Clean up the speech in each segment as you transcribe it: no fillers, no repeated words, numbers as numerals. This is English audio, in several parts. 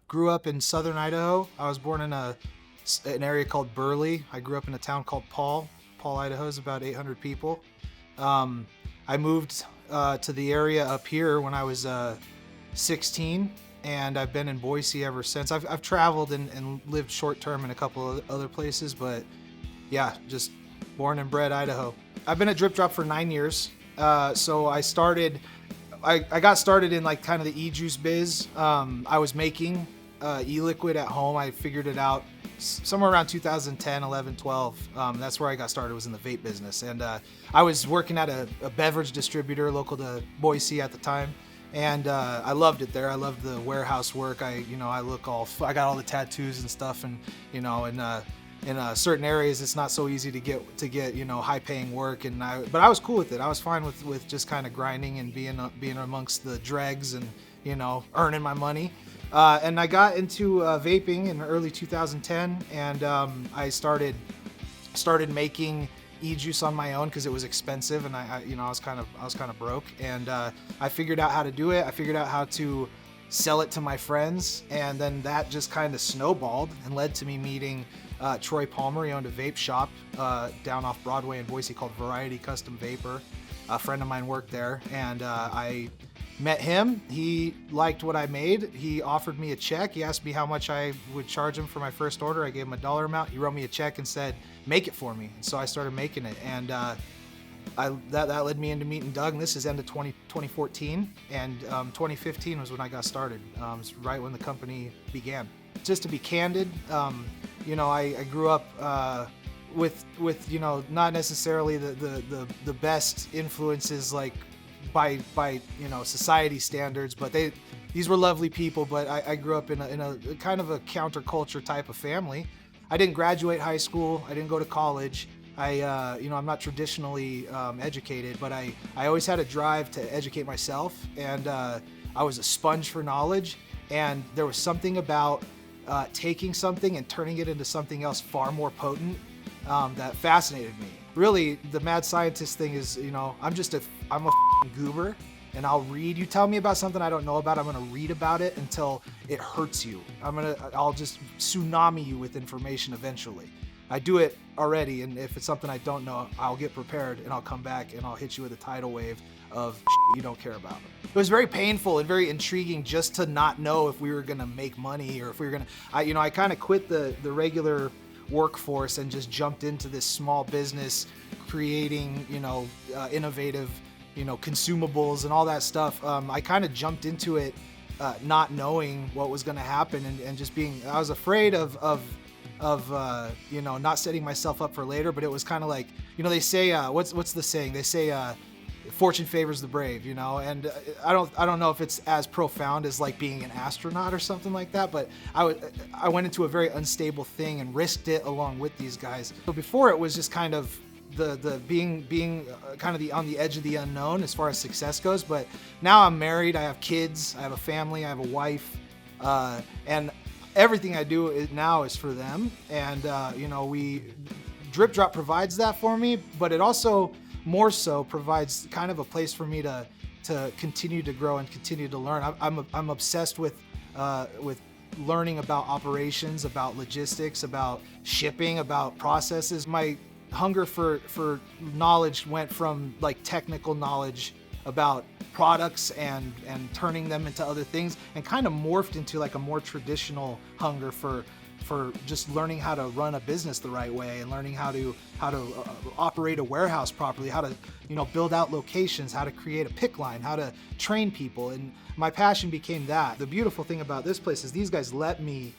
Grew up in southern Idaho. I was born in an area called Burley. I grew up in a town called Paul. Paul, Idaho is about 800 people. Um, I moved to the area up here when I was 16, and I've been in Boise ever since. I've traveled and lived short term in a couple of other places, but yeah, just born and bred Idaho. I've been at Drip Drop for 9 years. So I got started in like kind of the e-juice biz. I was making e-liquid at home. I figured it out somewhere around 2010, 11, 12. That's where I got started, was in the vape business. And I was working at a beverage distributor local to Boise at the time. And I loved it there. I loved the warehouse work. I got all the tattoos and stuff, and in certain areas it's not so easy to get high paying work, but I was cool with it. I was fine with just kind of grinding and being amongst the dregs and earning my money. And I got into vaping in early 2010, and I started making e-juice on my own because it was expensive, and I was kind of broke, and I figured out how to do it. I figured out how to sell it to my friends, and then that just kind of snowballed and led to me meeting Troy Palmer. He owned a vape shop down off Broadway in Boise called Variety Custom Vapor. A friend of mine worked there, and I met him. He liked what I made. He offered me a check. He asked me how much I would charge him for my first order. I gave him a dollar amount. He wrote me a check and said, make it for me. And so I started making it, and that led me into meeting Doug, and this is end of 2014, and 2015 was when I got started. It was right when the company began. Just to be candid, I grew up with not necessarily the best influences, like by society standards, but these were lovely people. But I grew up in a kind of a counterculture type of family. I didn't graduate high school. I didn't go to college. I'm not traditionally educated, but I always had a drive to educate myself, and I was a sponge for knowledge. And there was something about taking something and turning it into something else far more potent that fascinated me. Really, the mad scientist thing is, I'm a goober, and I'll read. You tell me about something I don't know about, I'm gonna read about it until it hurts you. I'll just tsunami you with information eventually. I do it already, and if it's something I don't know, I'll get prepared and I'll come back and I'll hit you with a tidal wave of you don't care about. It was very painful and very intriguing just to not know if we were gonna make money, or if we were gonna. I kind of quit the regular workforce and just jumped into this small business, creating innovative consumables and all that stuff. I kind of jumped into it not knowing what was gonna happen, and just I was afraid of not setting myself up for later. But it was kind of like, they say, what's the saying? They say, fortune favors the brave, and I don't know if it's as profound as like being an astronaut or something like that, but I went into a very unstable thing and risked it along with these guys. So before, it was just kind of the being kind of on the edge of the unknown as far as success goes. But now I'm married, I have kids, I have a family, I have a wife, and everything I do now is for them. And Drip Drop provides that for me, but it also more so provides kind of a place for me to continue to grow and continue to learn. I'm obsessed with learning about operations, about logistics, about shipping, about processes. My hunger for knowledge went from like technical knowledge about products and turning them into other things, and kind of morphed into like a more traditional hunger for just learning how to run a business the right way, and learning how to operate a warehouse properly, how to build out locations, how to create a pick line, how to train people. And my passion became that. The beautiful thing about this place is these guys let me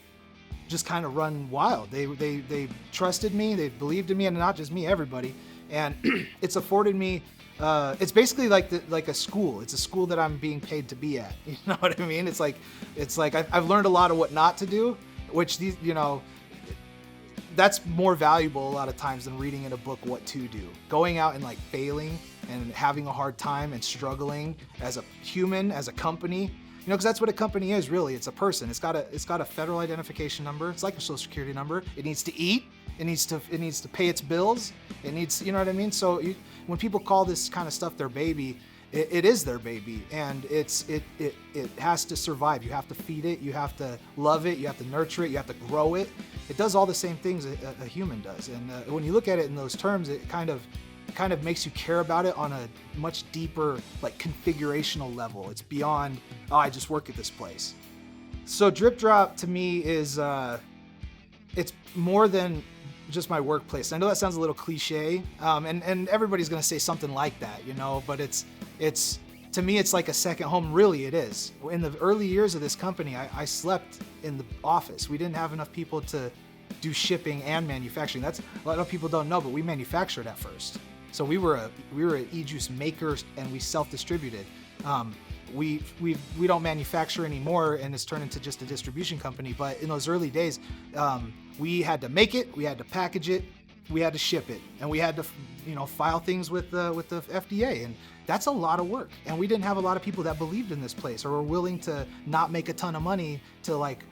just kind of run wild. They trusted me, they believed in me, and not just me, everybody. And it's afforded me. It's basically like a school. It's a school that I'm being paid to be at. You know what I mean? It's like I've learned a lot of what not to do, which that's more valuable a lot of times than reading in a book what to do. Going out and like failing and having a hard time and struggling as a human, as a company, because that's what a company is really. It's a person. It's got a federal identification number. It's like a social security number. It needs to eat. It needs to pay its bills. It needs, you know what I mean? So when people call this kind of stuff their baby, it is their baby, and it has to survive. You have to feed it, you have to love it, you have to nurture it, you have to grow it. It does all the same things a human does, and when you look at it in those terms, it kind of makes you care about it on a much deeper, like, configurational level. It's beyond, oh, I just work at this place. So Drip Drop to me is it's more than just my workplace. I know that sounds a little cliche, and everybody's gonna say something like that, you know, but it's to me, it's like a second home. Really, it is. In the early years of this company, I slept in the office. We didn't have enough people to do shipping and manufacturing. That's a lot of people don't know, but we manufactured at first. So we were an e-juice maker, and we self-distributed. We don't manufacture anymore, and it's turned into just a distribution company. But in those early days, we had to make it, we had to package it, we had to ship it, and we had to, you know, file things with the FDA, and that's a lot of work. And we didn't have a lot of people that believed in this place or were willing to not make a ton of money to, like,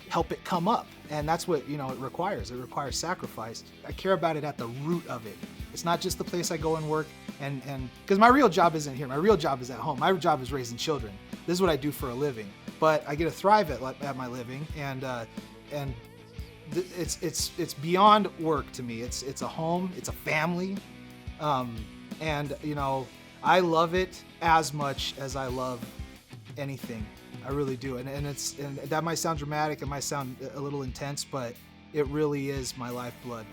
help it come up. And that's what, you know, it requires. It requires sacrifice. I care about it at the root of it. It's not just the place I go and work, and because my real job isn't here. My real job is at home. My job is raising children. This is what I do for a living. But I get to thrive at my living, and it's beyond work to me. It's a home. It's a family, and you know, I love it as much as I love anything. I really do. And that might sound dramatic. It might sound a little intense, but it really is my lifeblood.